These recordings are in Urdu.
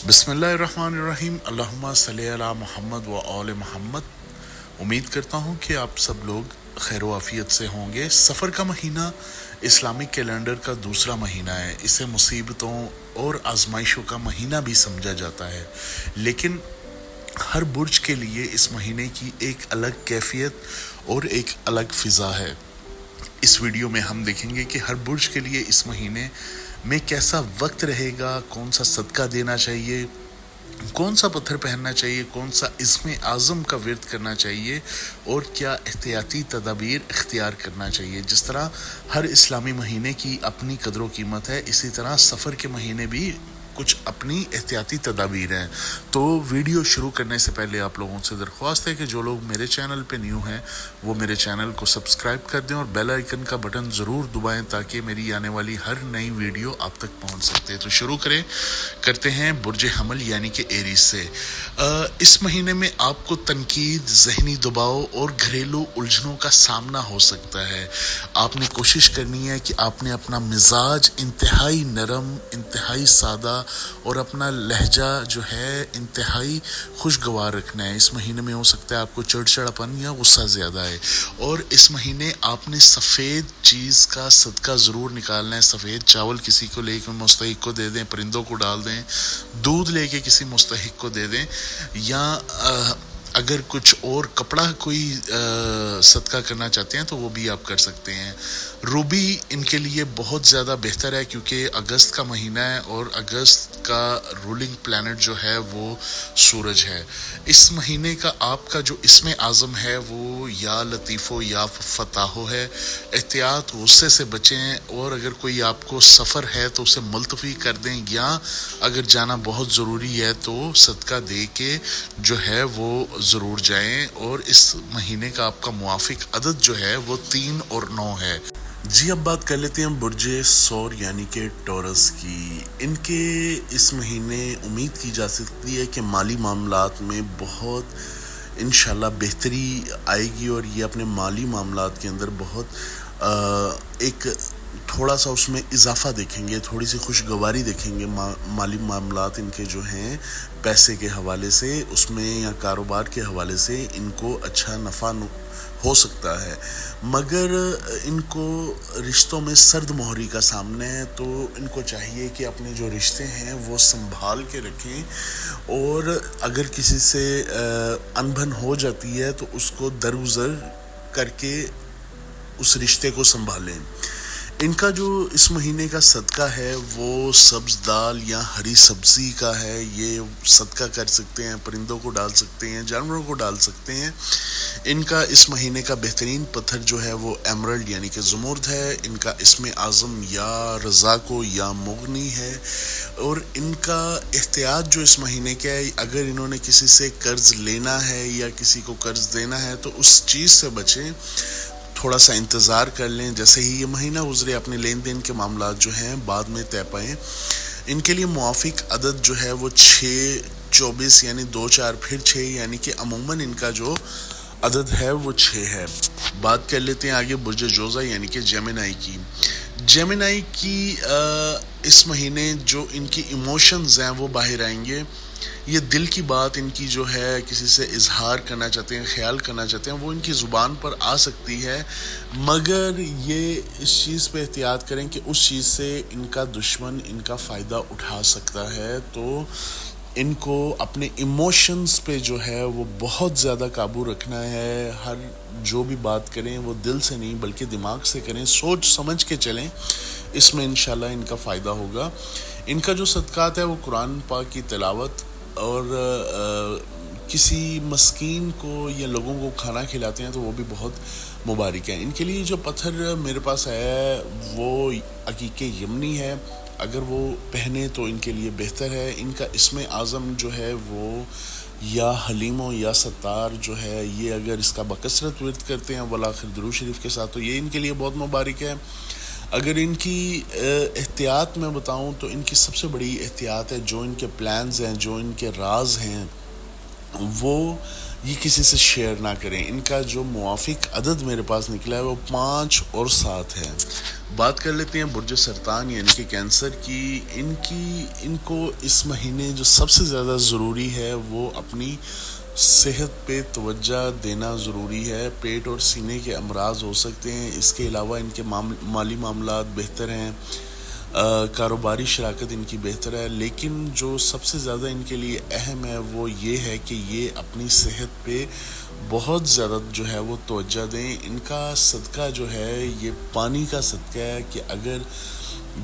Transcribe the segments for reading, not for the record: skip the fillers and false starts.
بسم اللہ الرحمن الرحیم، اللہم صلی علی محمد و آل محمد۔ امید کرتا ہوں کہ آپ سب لوگ خیر و عافیت سے ہوں گے۔ سفر کا مہینہ اسلامی کیلنڈر کا دوسرا مہینہ ہے۔ اسے مصیبتوں اور آزمائشوں کا مہینہ بھی سمجھا جاتا ہے، لیکن ہر برج کے لیے اس مہینے کی ایک الگ کیفیت اور ایک الگ فضا ہے۔ اس ویڈیو میں ہم دیکھیں گے کہ ہر برج کے لیے اس مہینے میں کیسا وقت رہے گا، کون سا صدقہ دینا چاہیے، کون سا پتھر پہننا چاہیے، کون سا اسم اعظم کا ورد کرنا چاہیے اور کیا احتیاطی تدابیر اختیار کرنا چاہیے۔ جس طرح ہر اسلامی مہینے کی اپنی قدر و قیمت ہے، اسی طرح سفر کے مہینے بھی کچھ اپنی احتیاطی تدابیر ہیں۔ تو ویڈیو شروع کرنے سے پہلے آپ لوگوں سے درخواست ہے کہ جو لوگ میرے چینل پہ نیو ہیں وہ میرے چینل کو سبسکرائب کر دیں اور بیل آئیکن کا بٹن ضرور دبائیں تاکہ میری آنے والی ہر نئی ویڈیو آپ تک پہنچ سکتے ہیں۔ تو شروع کرتے ہیں برج حمل یعنی کہ ایریز سے۔ اس مہینے میں آپ کو تنقید، ذہنی دباؤ اور گھریلو الجھنوں کا سامنا ہو سکتا ہے۔ آپ نے کوشش کرنی ہے کہ آپ نے اپنا مزاج انتہائی نرم، انتہائی سادہ اور اپنا لہجہ جو ہے انتہائی خوشگوار رکھنا ہے۔ اس مہینے میں ہو سکتا ہے آپ کو چڑچڑاپن یا غصہ زیادہ ہے، اور اس مہینے آپ نے سفید چیز کا صدقہ ضرور نکالنا ہے۔ سفید چاول کسی کو لے کے مستحق کو دے دیں، پرندوں کو ڈال دیں، دودھ لے کے کسی مستحق کو دے دیں، یا اگر کچھ اور کپڑا کوئی صدقہ کرنا چاہتے ہیں تو وہ بھی آپ کر سکتے ہیں۔ روبی ان کے لیے بہت زیادہ بہتر ہے کیونکہ اگست کا مہینہ ہے اور اگست کا رولنگ پلانٹ جو ہے وہ سورج ہے۔ اس مہینے کا آپ کا جو اسم اعظم ہے وہ یا لطیفو یا فتاحو ہے۔ احتیاط، غصے سے بچیں، اور اگر کوئی آپ کو سفر ہے تو اسے ملتوی کر دیں، یا اگر جانا بہت ضروری ہے تو صدقہ دے کے جو ہے وہ ضرور جائیں۔ اور اس مہینے کا آپ کا موافق عدد جو ہے وہ 3 اور 9 ہے۔ جی اب بات کر لیتے ہیں برج ثور یعنی کہ ٹورس کی۔ ان کے اس مہینے امید کی جا سکتی ہے کہ مالی معاملات میں بہت انشاءاللہ بہتری آئے گی، اور یہ اپنے مالی معاملات کے اندر بہت ایک تھوڑا سا اس میں اضافہ دیکھیں گے، تھوڑی سی خوشگواری دیکھیں گے۔ مالی معاملات ان کے جو ہیں پیسے کے حوالے سے، اس میں یا کاروبار کے حوالے سے ان کو اچھا نفع ہو سکتا ہے، مگر ان کو رشتوں میں سرد مہری کا سامنا ہے، تو ان کو چاہیے کہ اپنے جو رشتے ہیں وہ سنبھال کے رکھیں، اور اگر کسی سے انبن ہو جاتی ہے تو اس کو درگزر کر کے اس رشتے کو سنبھالیں۔ ان کا جو اس مہینے کا صدقہ ہے وہ سبز دال یا ہری سبزی کا ہے۔ یہ صدقہ کر سکتے ہیں، پرندوں کو ڈال سکتے ہیں، جانوروں کو ڈال سکتے ہیں۔ ان کا اس مہینے کا بہترین پتھر جو ہے وہ ایمرلڈ یعنی کہ زمرد ہے۔ ان کا اسم اعظم یا رزاق یا مغنی ہے، اور ان کا احتیاط جو اس مہینے کا ہے، اگر انہوں نے کسی سے قرض لینا ہے یا کسی کو قرض دینا ہے تو اس چیز سے بچیں، تھوڑا سا انتظار کر لیں، جیسے ہی یہ مہینہ گزرے اپنے لین دین کے معاملات جو ہیں بعد میں طے پائیں۔ ان کے لیے موافق عدد جو ہے وہ 6، 24 یعنی 2، 4 پھر 6، یعنی کہ عموماً ان کا جو عدد ہے وہ 6 ہے۔ بات کر لیتے ہیں آگے برج جوزہ یعنی کہ جیمنائی کی۔ جیمنائی کی اس مہینے جو ان کی ایموشنز ہیں وہ باہر آئیں گے۔ یہ دل کی بات ان کی جو ہے کسی سے اظہار کرنا چاہتے ہیں، خیال کرنا چاہتے ہیں، وہ ان کی زبان پر آ سکتی ہے، مگر یہ اس چیز پہ احتیاط کریں کہ اس چیز سے ان کا دشمن ان کا فائدہ اٹھا سکتا ہے۔ تو ان کو اپنے ایموشنز پہ جو ہے وہ بہت زیادہ قابو رکھنا ہے۔ ہر جو بھی بات کریں وہ دل سے نہیں بلکہ دماغ سے کریں، سوچ سمجھ کے چلیں، اس میں انشاءاللہ ان کا فائدہ ہوگا۔ ان کا جو صدقات ہے وہ قرآن پاک کی تلاوت اور کسی مسکین کو یا لوگوں کو کھانا کھلاتے ہیں تو وہ بھی بہت مبارک ہے۔ ان کے لیے جو پتھر میرے پاس ہے وہ عقیق یمنی ہے، اگر وہ پہنے تو ان کے لیے بہتر ہے۔ ان کا اسم اعظم جو ہے وہ یا حلیم و یا ستار جو ہے، یہ اگر اس کا بکثرت ورد کرتے ہیں والآخر درود شریف کے ساتھ تو یہ ان کے لیے بہت مبارک ہے۔ اگر ان کی احتیاط میں بتاؤں تو ان کی سب سے بڑی احتیاط ہے، جو ان کے پلانز ہیں، جو ان کے راز ہیں، وہ یہ کسی سے شیئر نہ کریں. ان کا جو موافق عدد میرے پاس نکلا ہے وہ 5 اور 7 ہے. بات کر لیتے ہیں برج سرطان یعنی کہ کینسر کی. ان کو اس مہینے جو سب سے زیادہ ضروری ہے وہ اپنی صحت پہ توجہ دینا ضروری ہے. پیٹ اور سینے کے امراض ہو سکتے ہیں. اس کے علاوہ ان کے مالی معاملات بہتر ہیں, کاروباری شراکت ان کی بہتر ہے, لیکن جو سب سے زیادہ ان کے لیے اہم ہے وہ یہ ہے کہ یہ اپنی صحت پہ بہت زیادہ جو ہے وہ توجہ دیں. ان کا صدقہ جو ہے یہ پانی کا صدقہ ہے کہ اگر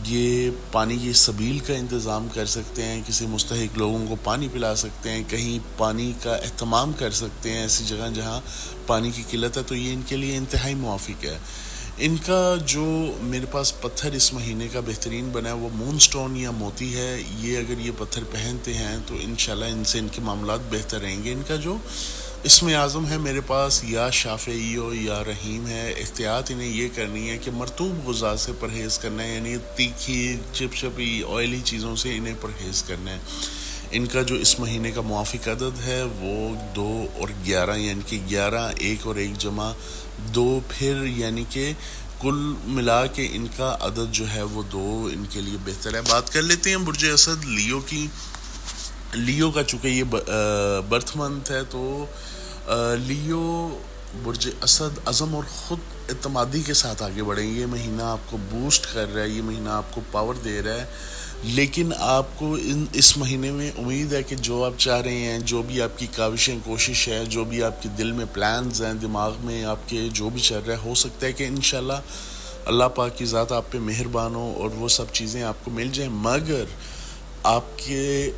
یہ پانی کی سبیل کا انتظام کر سکتے ہیں, کسی مستحق لوگوں کو پانی پلا سکتے ہیں, کہیں پانی کا اہتمام کر سکتے ہیں ایسی جگہ جہاں پانی کی قلت ہے, تو یہ ان کے لیے انتہائی موافق ہے. ان کا جو میرے پاس پتھر اس مہینے کا بہترین بنا ہے وہ مون سٹون یا موتی ہے. یہ اگر یہ پتھر پہنتے ہیں تو انشاءاللہ ان سے ان کے معاملات بہتر رہیں گے. ان کا جو اسم اعظم ہے میرے پاس یا شافعی یا رحیم ہے. احتیاط انہیں یہ کرنی ہے کہ مرطوب غذا سے پرہیز کرنا ہے, یعنی تیکھی چپچپی آئلی چیزوں سے انہیں پرہیز کرنا ہے. ان کا جو اس مہینے کا موافق عدد ہے وہ 2 اور 11 یعنی کہ 11 1 اور 1 جمع 2 پھر یعنی کہ کل ملا کے ان کا عدد جو ہے وہ 2 ان کے لیے بہتر ہے. بات کر لیتے ہیں برج اسد لیو کی. لیو کا چونکہ یہ برتھ منتھ ہے تو لیو برج اسد عزم اور خود اعتمادی کے ساتھ آگے بڑھیں. یہ مہینہ آپ کو بوسٹ کر رہا ہے, یہ مہینہ آپ کو پاور دے رہا ہے, لیکن آپ کو اس مہینے میں امید ہے کہ جو آپ چاہ رہے ہیں, جو بھی آپ کی کاوشیں کوشش ہے, جو بھی آپ کے دل میں پلانز ہیں, دماغ میں آپ کے جو بھی چل رہا ہے, ہو سکتا ہے کہ انشاءاللہ اللہ پاک کی ذات آپ پہ مہربان ہو اور وہ سب چیزیں آپ کو مل جائیں. مگر آپ کے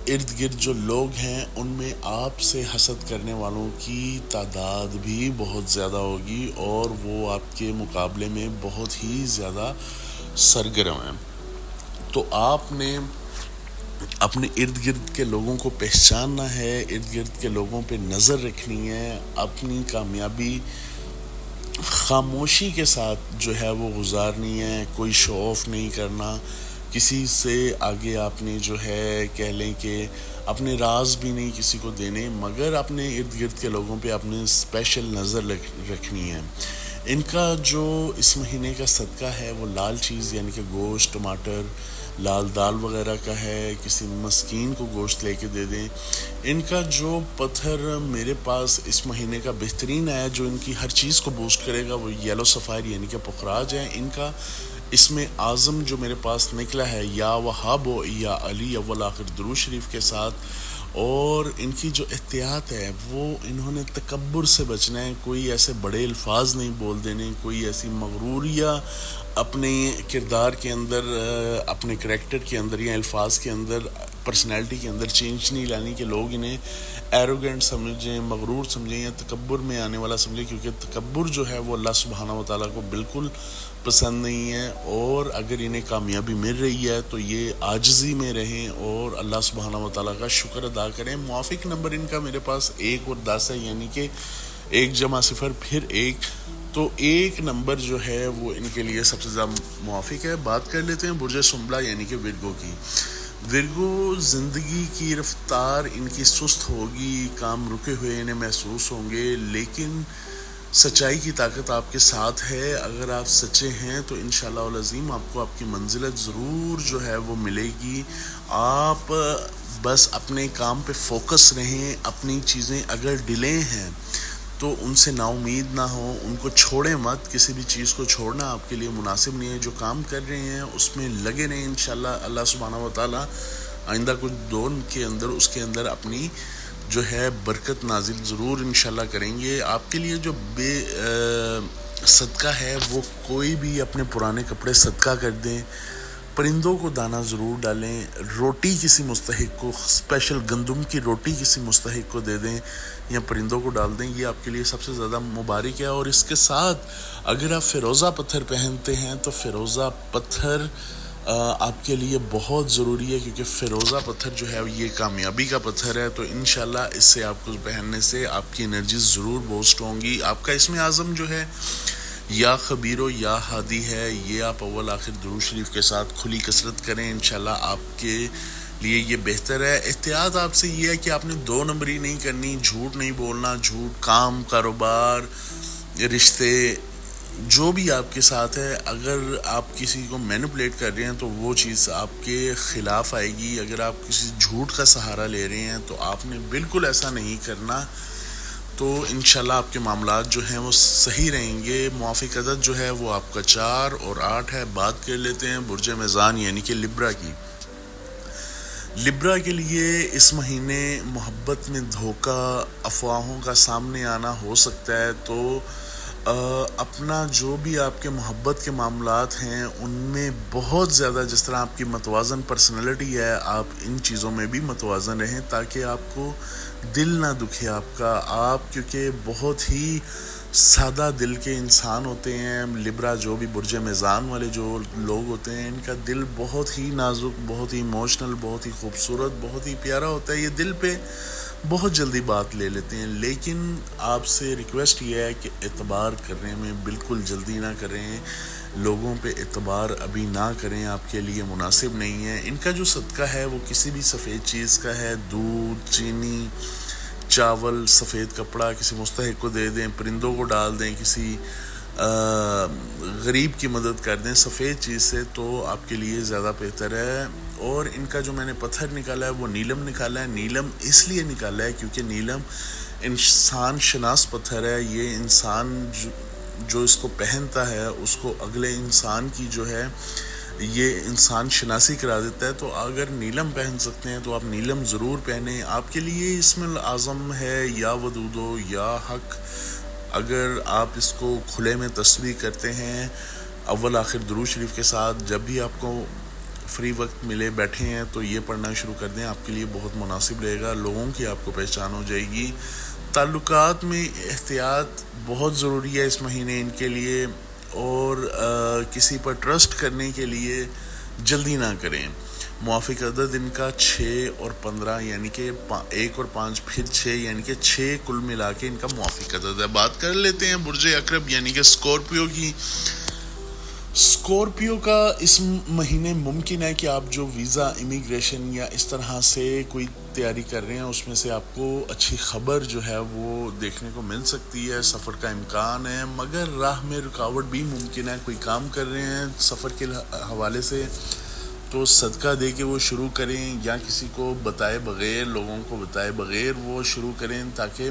ارد گرد جو لوگ ہیں ان میں آپ سے حسد کرنے والوں کی تعداد بھی بہت زیادہ ہوگی اور وہ آپ کے مقابلے میں بہت ہی زیادہ سرگرم ہیں. تو آپ نے اپنے ارد گرد کے لوگوں کو پہچاننا ہے, ارد گرد کے لوگوں پہ نظر رکھنی ہے, اپنی کامیابی خاموشی کے ساتھ جو ہے وہ گزارنی ہے, کوئی شو آف نہیں کرنا. کسی سے آگے آپ نے جو ہے کہہ لیں کہ اپنے راز بھی نہیں کسی کو دینے, مگر اپنے ارد گرد کے لوگوں پہ اپنے اسپیشل نظر رکھنی ہے. ان کا جو اس مہینے کا صدقہ ہے وہ لال چیز یعنی کہ گوشت, ٹماٹر, لال دال وغیرہ کا ہے. کسی مسکین کو گوشت لے کے دے دیں. ان کا جو پتھر میرے پاس اس مہینے کا بہترین ہے جو ان کی ہر چیز کو بوسٹ کرے گا وہ یلو سفائر یعنی کہ پخراج ہے. ان کا اس میں اعظم جو میرے پاس نکلا ہے یا وہاب و یا علی اول آخر درود شریف کے ساتھ, اور ان کی جو احتیاط ہے وہ انہوں نے تکبر سے بچنا ہے. کوئی ایسے بڑے الفاظ نہیں بول دینے, کوئی ایسی مغروریہ اپنے کردار کے اندر, اپنے کریکٹر کے اندر یا الفاظ کے اندر, پرسنالٹی کے اندر چینج نہیں لانی کہ لوگ انہیں ایروگنٹ سمجھیں, مغرور سمجھیں یا تکبر میں آنے والا سمجھیں, کیونکہ تکبر جو ہے وہ اللہ سبحانہ و تعالیٰ کو بالکل پسند نہیں ہے. اور اگر انہیں کامیابی مل رہی ہے تو یہ عاجزی میں رہیں اور اللہ سبحانہ و تعالیٰ کا شکر ادا کریں. موافق نمبر ان کا میرے پاس 1 اور 10 ہے یعنی کہ 1 جمع 0 پھر 1, تو 1 نمبر جو ہے وہ ان کے لیے سب سے زیادہ موافق ہے. بات کر لیتے ہیں برج سنبلا یعنی کہ ورگو کی. ورگو زندگی کی رفتار ان کی سست ہوگی, کام رکے ہوئے انہیں محسوس ہوں گے, لیکن سچائی کی طاقت آپ کے ساتھ ہے. اگر آپ سچے ہیں تو انشاءاللہ العظیم آپ کو آپ کی منزلت ضرور جو ہے وہ ملے گی. آپ بس اپنے کام پہ فوکس رہیں. اپنی چیزیں اگر ڈیلے ہیں تو ان سے نا امید نہ ہو, ان کو چھوڑیں مت. کسی بھی چیز کو چھوڑنا آپ کے لیے مناسب نہیں ہے. جو کام کر رہے ہیں اس میں لگے رہیں. انشاءاللہ اللہ سبحانہ و تعالیٰ آئندہ کچھ دون کے اندر اس کے اندر اپنی جو ہے برکت نازل ضرور انشاءاللہ کریں گے. آپ کے لیے جو بے صدقہ ہے وہ کوئی بھی اپنے پرانے کپڑے صدقہ کر دیں, پرندوں کو دانہ ضرور ڈالیں, روٹی کسی مستحق کو, اسپیشل گندم کی روٹی کسی مستحق کو دے دیں یا پرندوں کو ڈال دیں. یہ آپ کے لیے سب سے زیادہ مبارک ہے. اور اس کے ساتھ اگر آپ فیروزہ پتھر پہنتے ہیں تو فیروزہ پتھر آپ کے لیے بہت ضروری ہے, کیونکہ فیروزہ پتھر جو ہے یہ کامیابی کا پتھر ہے. تو انشاءاللہ اس سے آپ کو پہننے سے آپ کی انرجیز ضرور بوسٹ ہوں گی. آپ کا اسم اعظم جو ہے یا خبیر و یا ہادی ہے. یہ آپ اول آخر درود شریف کے ساتھ کھلی کثرت کریں, انشاءاللہ آپ کے لیے یہ بہتر ہے۔ احتیاط آپ سے یہ ہے کہ آپ نے 2 نمبری نہیں کرنی، جھوٹ نہیں بولنا، جھوٹ کام، کاروبار، رشتے، جو بھی آپ کے ساتھ ہے، اگر آپ کسی کو مینپولیٹ کر رہے ہیں تو وہ چیز آپ کے خلاف آئے گی۔ اگر آپ کسی جھوٹ کا سہارا لے رہے ہیں تو آپ نے بالکل ایسا نہیں کرنا، تو انشاءاللہ آپ کے معاملات جو ہیں وہ صحیح رہیں گے۔ موافق عدد جو ہے وہ آپ کا 4 اور 8 ہے۔ بات کر لیتے ہیں برج میزان یعنی کہ لبرا کی۔ لبرا کے لیے اس مہینے محبت میں دھوکہ، افواہوں کا سامنے آنا ہو سکتا ہے، تو اپنا جو بھی آپ کے محبت کے معاملات ہیں ان میں بہت زیادہ، جس طرح آپ کی متوازن پرسنالٹی ہے، آپ ان چیزوں میں بھی متوازن رہیں تاکہ آپ کو دل نہ دکھے آپ کیونکہ بہت ہی سادہ دل کے انسان ہوتے ہیں۔ لبرا جو بھی برج میزان والے جو لوگ ہوتے ہیں، ان کا دل بہت ہی نازک، بہت ہی ایموشنل، بہت ہی خوبصورت، بہت ہی پیارا ہوتا ہے۔ یہ دل پہ بہت جلدی بات لے لیتے ہیں، لیکن آپ سے ریکویسٹ یہ ہے کہ اعتبار کرنے میں بالکل جلدی نہ کریں، لوگوں پہ اعتبار ابھی نہ کریں، آپ کے لیے مناسب نہیں ہے۔ ان کا جو صدقہ ہے وہ کسی بھی سفید چیز کا ہے، دودھ، چینی، چاول، سفید کپڑا کسی مستحق کو دے دیں، پرندوں کو ڈال دیں، کسی غریب کی مدد کر دیں سفید چیز سے، تو آپ کے لیے زیادہ بہتر ہے۔ اور ان کا جو میں نے پتھر نکالا ہے وہ نیلم نکالا ہے۔ نیلم اس لیے نکالا ہے کیونکہ نیلم انسان شناس پتھر ہے۔ یہ انسان جو اس کو پہنتا ہے اس کو اگلے انسان کی جو ہے یہ انسان شناسی کرا دیتا ہے، تو اگر نیلم پہن سکتے ہیں تو آپ نیلم ضرور پہنیں۔ آپ کے لیے اسم العظم ہے یا ودودو یا حق۔ اگر آپ اس کو کھلے میں تسبیح کرتے ہیں اول آخر درود شریف کے ساتھ، جب بھی آپ کو فری وقت ملے، بیٹھے ہیں، تو یہ پڑھنا شروع کر دیں، آپ کے لیے بہت مناسب رہے گا، لوگوں کی آپ کو پہچان ہو جائے گی۔ تعلقات میں احتیاط بہت ضروری ہے اس مہینے ان کے لیے، اور کسی پر ٹرسٹ کرنے کے لیے جلدی نہ کریں۔ موافق عدد ان کا 6 اور 15 یعنی کہ 1 اور 5 پھر 6 یعنی کہ 6 کل ملا کے ان کا موافق عدد ہے۔ بات کر لیتے ہیں برج عقرب یعنی کہ اسکورپیو کی۔ اسکورپیو کا اس مہینے ممکن ہے کہ آپ جو ویزا، امیگریشن یا اس طرح سے کوئی تیاری کر رہے ہیں اس میں سے آپ کو اچھی خبر جو ہے وہ دیکھنے کو مل سکتی ہے، سفر کا امکان ہے، مگر راہ میں رکاوٹ بھی ممکن ہے۔ کوئی کام کر رہے ہیں سفر کے حوالے سے تو صدقہ دے کے وہ شروع کریں، یا کسی کو بتائے بغیر، لوگوں کو بتائے بغیر وہ شروع کریں، تاکہ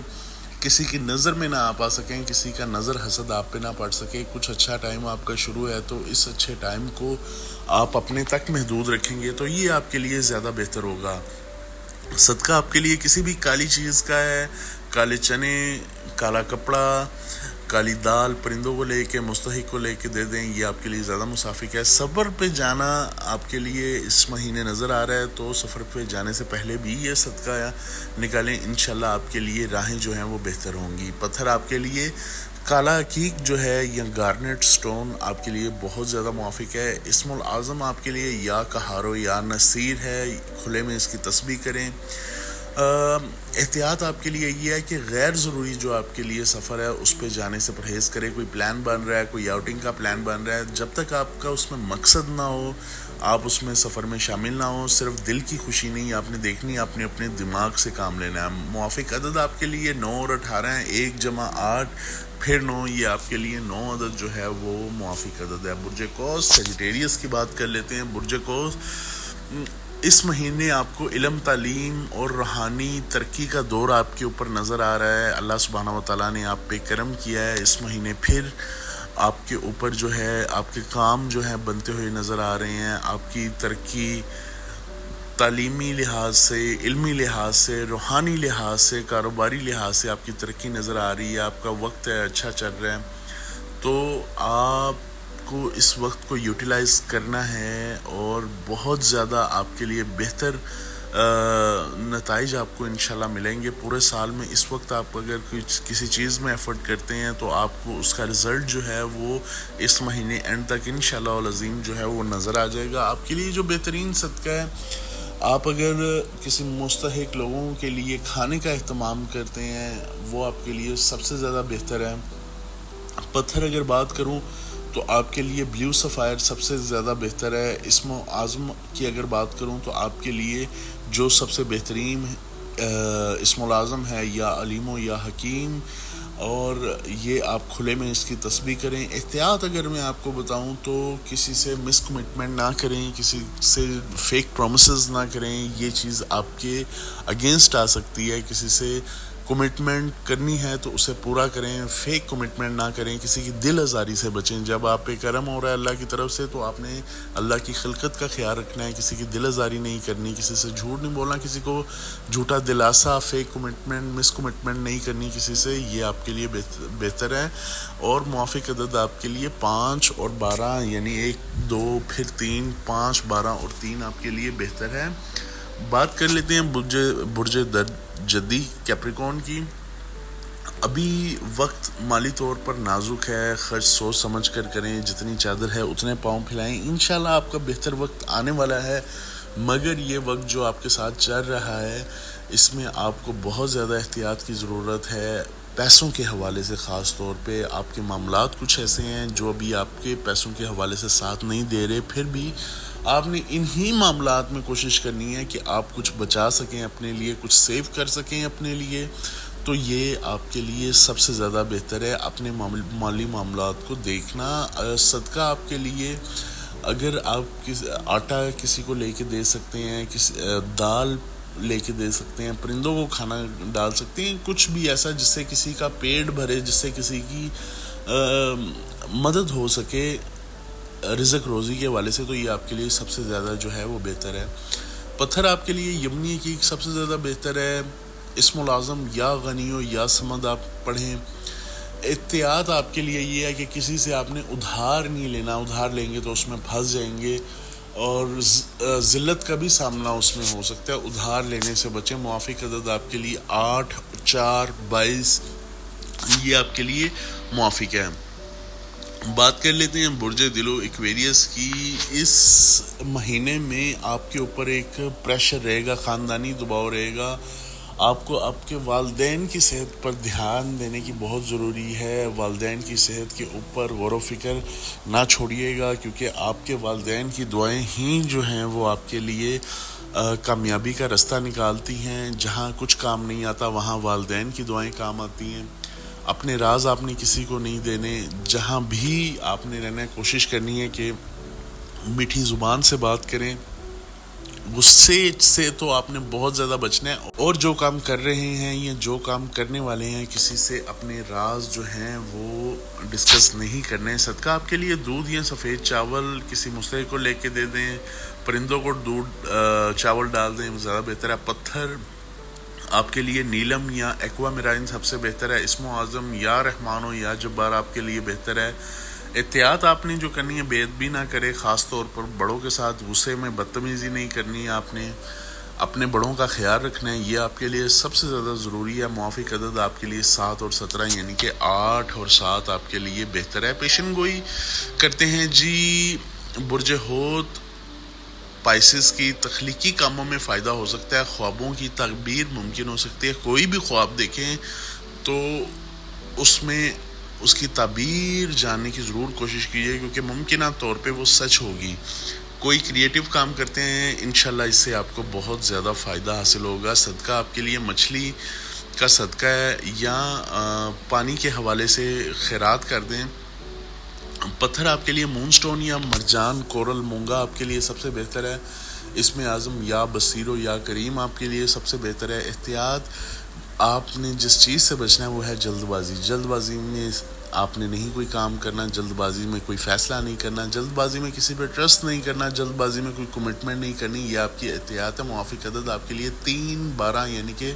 کسی کی نظر میں نہ آ پا سکیں، کسی کا نظر حسد آپ پہ نہ پڑ سکے۔ کچھ اچھا ٹائم آپ کا شروع ہے تو اس اچھے ٹائم کو آپ اپنے تک محدود رکھیں گے تو یہ آپ کے لیے زیادہ بہتر ہوگا۔ صدقہ آپ کے لیے کسی بھی کالی چیز کا ہے، کالے چنے، کالا کپڑا، کالی دال، پرندوں کو لے کے، مستحق کو لے کے دے دیں، یہ آپ کے لیے زیادہ موافق ہے۔ سفر پہ جانا آپ کے لیے اس مہینے نظر آ رہا ہے، تو سفر پہ جانے سے پہلے بھی یہ صدقہ نکالیں، انشاءاللہ آپ کے لیے راہیں جو ہیں وہ بہتر ہوں گی۔ پتھر آپ کے لیے کالا عقیق جو ہے یا گارنٹ سٹون آپ کے لیے بہت زیادہ موافق ہے۔ اسم العظم آپ کے لیے یا کہارو یا نصیر ہے، کھلے میں اس کی تسبیح کریں۔ احتیاط آپ کے لیے یہ ہے کہ غیر ضروری جو آپ کے لیے سفر ہے اس پہ جانے سے پرہیز کریں۔ کوئی پلان بن رہا ہے، کوئی آؤٹنگ کا پلان بن رہا ہے، جب تک آپ کا اس میں مقصد نہ ہو، آپ اس میں سفر میں شامل نہ ہو۔ صرف دل کی خوشی نہیں آپ نے دیکھنی، آپ نے اپنے دماغ سے کام لینا ہے۔ موافق عدد آپ کے لیے 9 اور 18 ہیں، 1 جمع 8 پھر 9، یہ آپ کے لیے 9 عدد جو ہے وہ موافق عدد ہے۔ برج قوس سیجیٹیریس کی بات کر لیتے ہیں۔ برج قوس اس مہینے آپ کو علم، تعلیم اور روحانی ترقی کا دور آپ کے اوپر نظر آ رہا ہے۔ اللہ سبحانہ و تعالیٰ نے آپ پہ کرم کیا ہے، اس مہینے پھر آپ کے اوپر جو ہے آپ کے کام جو ہیں بنتے ہوئے نظر آ رہے ہیں۔ آپ کی ترقی تعلیمی لحاظ سے، علمی لحاظ سے، روحانی لحاظ سے، کاروباری لحاظ سے آپ کی ترقی نظر آ رہی ہے۔ آپ کا وقت ہے اچھا چل رہا ہے، تو آپ کو اس وقت کو یوٹیلائز کرنا ہے اور بہت زیادہ آپ کے لیے بہتر نتائج آپ کو انشاءاللہ ملیں گے پورے سال میں۔ اس وقت آپ اگر کسی چیز میں ایفرٹ کرتے ہیں تو آپ کو اس کا رزلٹ جو ہے وہ اس مہینے اینڈ تک انشاءاللہ العظیم جو ہے وہ نظر آ جائے گا۔ آپ کے لیے جو بہترین صدقہ ہے، آپ اگر کسی مستحق لوگوں کے لیے کھانے کا اہتمام کرتے ہیں وہ آپ کے لیے سب سے زیادہ بہتر ہے۔ پتھر اگر بات کروں تو آپ کے لیے بلیو سفائر سب سے زیادہ بہتر ہے. اسم و اعظم کی اگر بات کروں تو آپ کے لیے جو سب سے بہترین اسم الاعظم ہے یا علیم و یا حکیم, اور یہ آپ کھلے میں اس کی تسبیح کریں. احتیاط اگر میں آپ کو بتاؤں تو کسی سے مس کمٹمنٹ نہ کریں, کسی سے فیک پرومسز نہ کریں, یہ چیز آپ کے اگینسٹ آ سکتی ہے. کسی سے کمٹمنٹ کرنی ہے تو اسے پورا کریں, فیک کمٹمنٹ نہ کریں, کسی کی دل آزاری سے بچیں. جب آپ پہ کرم ہو رہا ہے اللہ کی طرف سے تو آپ نے اللہ کی خلقت کا خیال رکھنا ہے, کسی کی دل آزاری نہیں کرنی, کسی سے جھوٹ نہیں بولنا, کسی کو جھوٹا دلاسا, فیک کمٹمنٹ, مس کمٹمنٹ نہیں کرنی کسی سے. یہ آپ کے لیے بہتر ہے. اور موافق عدد آپ کے لیے 5 اور 12, یعنی 1 2 پھر 3, 5 12 اور 3 آپ کے لیے بہتر ہے. بات کر لیتے ہیں برج جدی کیپریکون کی. ابھی وقت مالی طور پر نازک ہے, خرچ سوچ سمجھ کر کریں, جتنی چادر ہے اتنے پاؤں پھیلائیں. انشاءاللہ آپ کا بہتر وقت آنے والا ہے, مگر یہ وقت جو آپ کے ساتھ چل رہا ہے اس میں آپ کو بہت زیادہ احتیاط کی ضرورت ہے. پیسوں کے حوالے سے خاص طور پہ آپ کے معاملات کچھ ایسے ہیں جو ابھی آپ کے پیسوں کے حوالے سے ساتھ نہیں دے رہے, پھر بھی آپ نے انہی معاملات میں کوشش کرنی ہے کہ آپ کچھ بچا سکیں اپنے لیے, کچھ سیو کر سکیں اپنے لیے. تو یہ آپ کے لیے سب سے زیادہ بہتر ہے اپنے مالی معاملات کو دیکھنا. صدقہ آپ کے لیے اگر آپ آٹا کسی کو لے کے دے سکتے ہیں, دال لے کے دے سکتے ہیں, پرندوں کو کھانا ڈال سکتے ہیں, کچھ بھی ایسا جس سے کسی کا پیٹ بھرے, جس سے کسی کی مدد ہو سکے رزق روزی کے حوالے سے, تو یہ آپ کے لیے سب سے زیادہ جو ہے وہ بہتر ہے. پتھر آپ کے لیے یمنی کی سب سے زیادہ بہتر ہے. اسم الاعظم یا غنی و یا صمد آپ پڑھیں. احتیاط آپ کے لیے یہ ہے کہ کسی سے آپ نے ادھار نہیں لینا, ادھار لیں گے تو اس میں پھنس جائیں گے اور ذلت کا بھی سامنا اس میں ہو سکتا ہے. ادھار لینے سے بچیں. موافق عدد آپ کے لیے 8 4 22 یہ آپ کے لیے موافق ہے. بات کر لیتے ہیں برج دلو ایکویریس کی. اس مہینے میں آپ کے اوپر ایک پریشر رہے گا, خاندانی دباؤ رہے گا. آپ کو آپ کے والدین کی صحت پر دھیان دینے کی بہت ضروری ہے. والدین کی صحت کے اوپر غور و فکر نہ چھوڑیے گا, کیونکہ آپ کے والدین کی دعائیں ہی جو ہیں وہ آپ کے لیے کامیابی کا رستہ نکالتی ہیں. جہاں کچھ کام نہیں آتا وہاں والدین کی دعائیں کام آتی ہیں. اپنے راز آپ نے کسی کو نہیں دینے. جہاں بھی آپ نے رہنا کوشش کرنی ہے کہ میٹھی زبان سے بات کریں. غصے سے تو آپ نے بہت زیادہ بچنا ہے, اور جو کام کر رہے ہیں یا جو کام کرنے والے ہیں کسی سے اپنے راز جو ہیں وہ ڈسکس نہیں کرنے. صدقہ آپ کے لیے دودھ یا سفید چاول کسی مستحق کو لے کے دے دیں, پرندوں کو دودھ چاول ڈال دیں, زیادہ بہتر ہے. پتھر آپ کے لیے نیلم یا ایکوا میرائن سب سے بہتر ہے. اسم و اعظم یا رحمان و یا جبار آپ کے لیے بہتر ہے. احتیاط آپ نے جو کرنی ہے بے ادبی نہ کرے, خاص طور پر بڑوں کے ساتھ غصے میں بدتمیزی نہیں کرنی ہے. آپ نے اپنے بڑوں کا خیال رکھنا ہے, یہ آپ کے لیے سب سے زیادہ ضروری ہے. موافق عدد آپ کے لیے 7 اور 17, یعنی کہ 8 اور 7 آپ کے لیے بہتر ہے. پیشن گوئی کرتے ہیں جی. برج حوت پائسس کی تخلیقی کاموں میں فائدہ ہو سکتا ہے. خوابوں کی تعبیر ممکن ہو سکتی ہے. کوئی بھی خواب دیکھیں تو اس میں اس کی تعبیر جاننے کی ضرور کوشش کیجیے, کیونکہ ممکنہ طور پہ وہ سچ ہوگی. کوئی کریٹیو کام کرتے ہیں انشاءاللہ اس سے آپ کو بہت زیادہ فائدہ حاصل ہوگا. صدقہ آپ کے لیے مچھلی کا صدقہ ہے یا پانی کے حوالے سے خیرات کر دیں. پتھر آپ کے لیے مون سٹون یا مرجان کورل مونگا آپ کے لیے سب سے بہتر ہے. اسم اعظم یا بصیر و یا کریم آپ کے لیے سب سے بہتر ہے. احتیاط آپ نے جس چیز سے بچنا ہے وہ ہے جلد بازی. جلد بازی میں آپ نے نہیں کوئی کام کرنا, جلد بازی میں کوئی فیصلہ نہیں کرنا, جلد بازی میں کسی پہ ٹرسٹ نہیں کرنا, جلد بازی میں کوئی کمٹمنٹ نہیں کرنی. یہ آپ کی احتیاط ہے. موافق عدد آپ کے لیے 3 12, یعنی کہ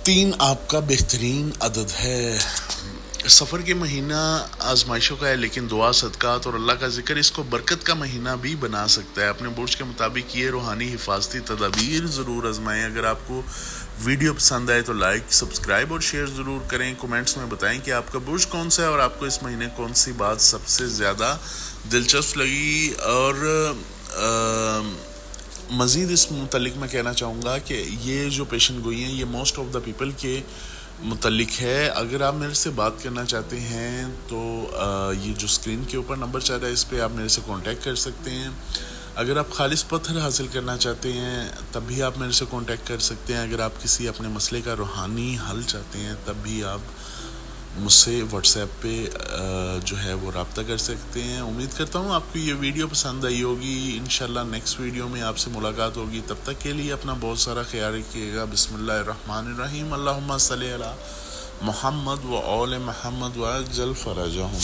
3 آپ کا بہترین عدد ہے. سفر کے مہینہ آزمائشوں کا ہے, لیکن دعا صدقات اور اللہ کا ذکر اس کو برکت کا مہینہ بھی بنا سکتا ہے. اپنے برج کے مطابق یہ روحانی حفاظتی تدابیر ضرور آزمائیں. اگر آپ کو ویڈیو پسند آئے تو لائک, سبسکرائب اور شیئر ضرور کریں. کومنٹس میں بتائیں کہ آپ کا برج کون سا ہے اور آپ کو اس مہینے کون سی بات سب سے زیادہ دلچسپ لگی. اور مزید اس متعلق میں کہنا چاہوں گا کہ یہ جو پیشن گوئی ہیں یہ موسٹ آف دا پیپل کے متعلق ہے. اگر آپ میرے سے بات کرنا چاہتے ہیں تو یہ جو اسکرین کے اوپر نمبر چل رہا ہے اس پہ آپ میرے سے کانٹیکٹ کر سکتے ہیں. اگر آپ خالص پتھر حاصل کرنا چاہتے ہیں تب بھی آپ میرے سے کانٹیکٹ کر سکتے ہیں. اگر آپ کسی اپنے مسئلے کا روحانی حل چاہتے ہیں تب بھی آپ مجھ سے واٹس ایپ پہ جو ہے وہ رابطہ کر سکتے ہیں. امید کرتا ہوں آپ کو یہ ویڈیو پسند آئی ہوگی. انشاءاللہ نیکسٹ ویڈیو میں آپ سے ملاقات ہوگی. تب تک کے لیے اپنا بہت سارا خیال رکھیے گا. بسم اللہ الرحمن الرحیم. اللہم صلی علی محمد و آل محمد وعجل فرجہم.